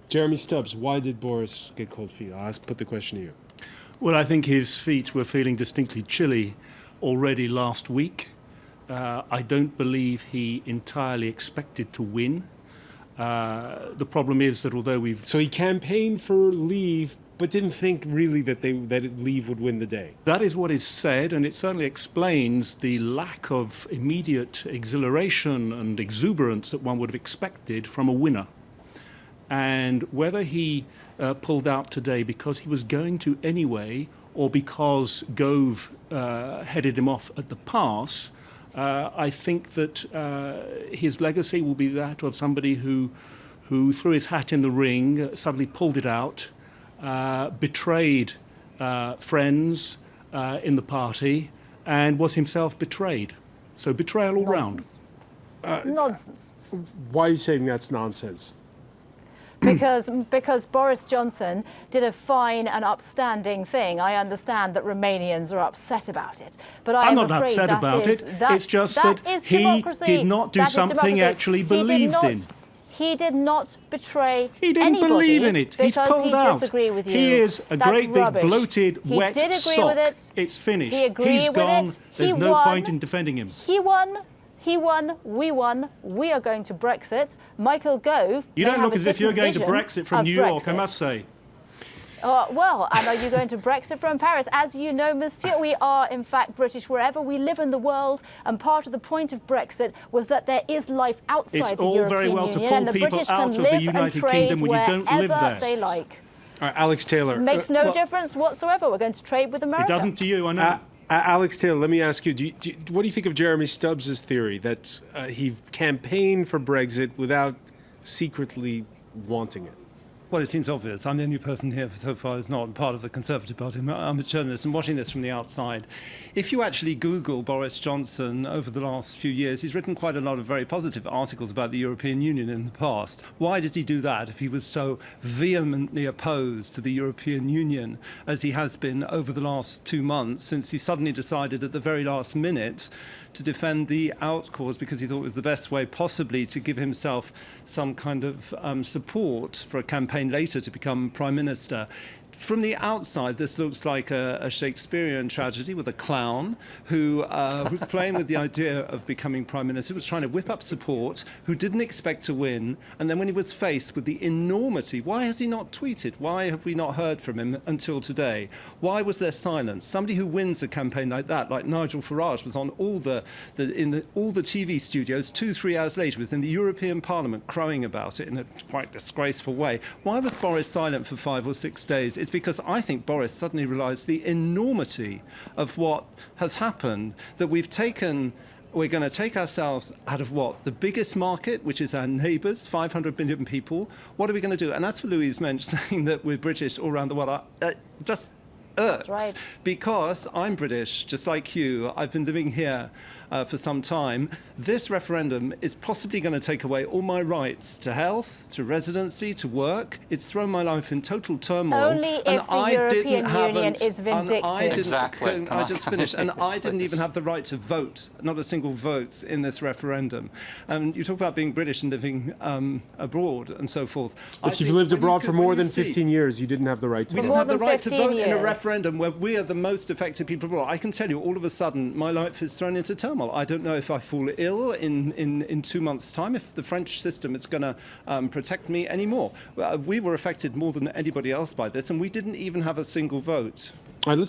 Jeremy Stubbs, why did Boris get cold feet? I'll put the question to you. Well, I think his feet were feeling distinctly chilly already last week. I don't believe he entirely expected to win. The problem is that although we've... So he campaigned for leave, but didn't think really that leave would win the day. That is what is said, and it certainly explains the lack of immediate exhilaration and exuberance that one would have expected from a winner. And whether he pulled out today because he was going to anyway, or because Gove headed him off at the pass, I think that his legacy will be that of somebody who threw his hat in the ring, suddenly pulled it out, betrayed friends in the party, and was himself betrayed. So betrayal all round. Nonsense. Why are you saying that's nonsense? Because Boris Johnson did a fine and upstanding thing. I understand that Romanians are upset about it, but I'm not upset about it. It's just that he did not do something he actually believed in. He did not betray He didn't believe in it. He's because pulled he out. Disagree with you. He is a That's great rubbish. big bloated wet He did agree sock. with it. It's finished. He agreed He's with gone. it. There's no point in defending him. He won. He won, we won, we are going to Brexit. Michael Gove. You don't look as if you're going to Brexit from New York, I must say. Well, and are you going to Brexit from Paris? As you know, monsieur, we are in fact British wherever we live in the world, and part of the point of Brexit was that there is life outside the European Union. It's all very well to and pull the people British out can of live the United and Kingdom when you don't live wherever there. they like. All right, Alex Taylor. Makes no difference whatsoever. We're going to trade with America. It doesn't to you, I know. Alex Taylor, let me ask you, what do you think of Jeremy Stubbs' theory that he campaigned for Brexit without secretly wanting it? Well, it seems obvious. I'm the only person here so far who's not part of the Conservative Party. I'm a journalist and watching this from the outside. If you actually Google Boris Johnson over the last few years, he's written quite a lot of very positive articles about the European Union in the past. Why did he do that if he was so vehemently opposed to the European Union as he has been over the last 2 months, since he suddenly decided at the very last minute to defend the out cause because he thought it was the best way possibly to give himself some kind of support for a campaign later to become Prime Minister. From the outside, this looks like a Shakespearean tragedy with a clown who was playing with the idea of becoming Prime Minister, was trying to whip up support, who didn't expect to win. And then when he was faced with the enormity, why has he not tweeted? Why have we not heard from him until today? Why was there silence? Somebody who wins a campaign like that, like Nigel Farage, was on all the TV studios 2-3 hours later, was in the European Parliament crowing about it in a quite disgraceful way. Why was Boris silent for 5 or 6 days? It's because I think Boris suddenly realised the enormity of what has happened, that we're going to take ourselves out of what? The biggest market, which is our neighbours, 500 million people. What are we going to do? And as for Louise Mensch saying that we're British all around the world, just irks. That's right. Because I'm British, just like you. I've been living here for some time. This referendum is possibly going to take away all my rights to health, to residency, to work. It's thrown my life in total turmoil. Only if the European Union is vindictive. Exactly. I just finished. And I didn't even have the right to vote, not a single vote in this referendum. And you talk about being British and living abroad and so forth. If you've lived abroad for more than 15 years, you didn't have the right to vote. We didn't have the right to vote in a referendum where we are the most affected people abroad. I can tell you, all of a sudden, my life is thrown into turmoil. I don't know if I fall ill in 2 months' time, if the French system is going to protect me anymore. We were affected more than anybody else by this, and we didn't even have a single vote.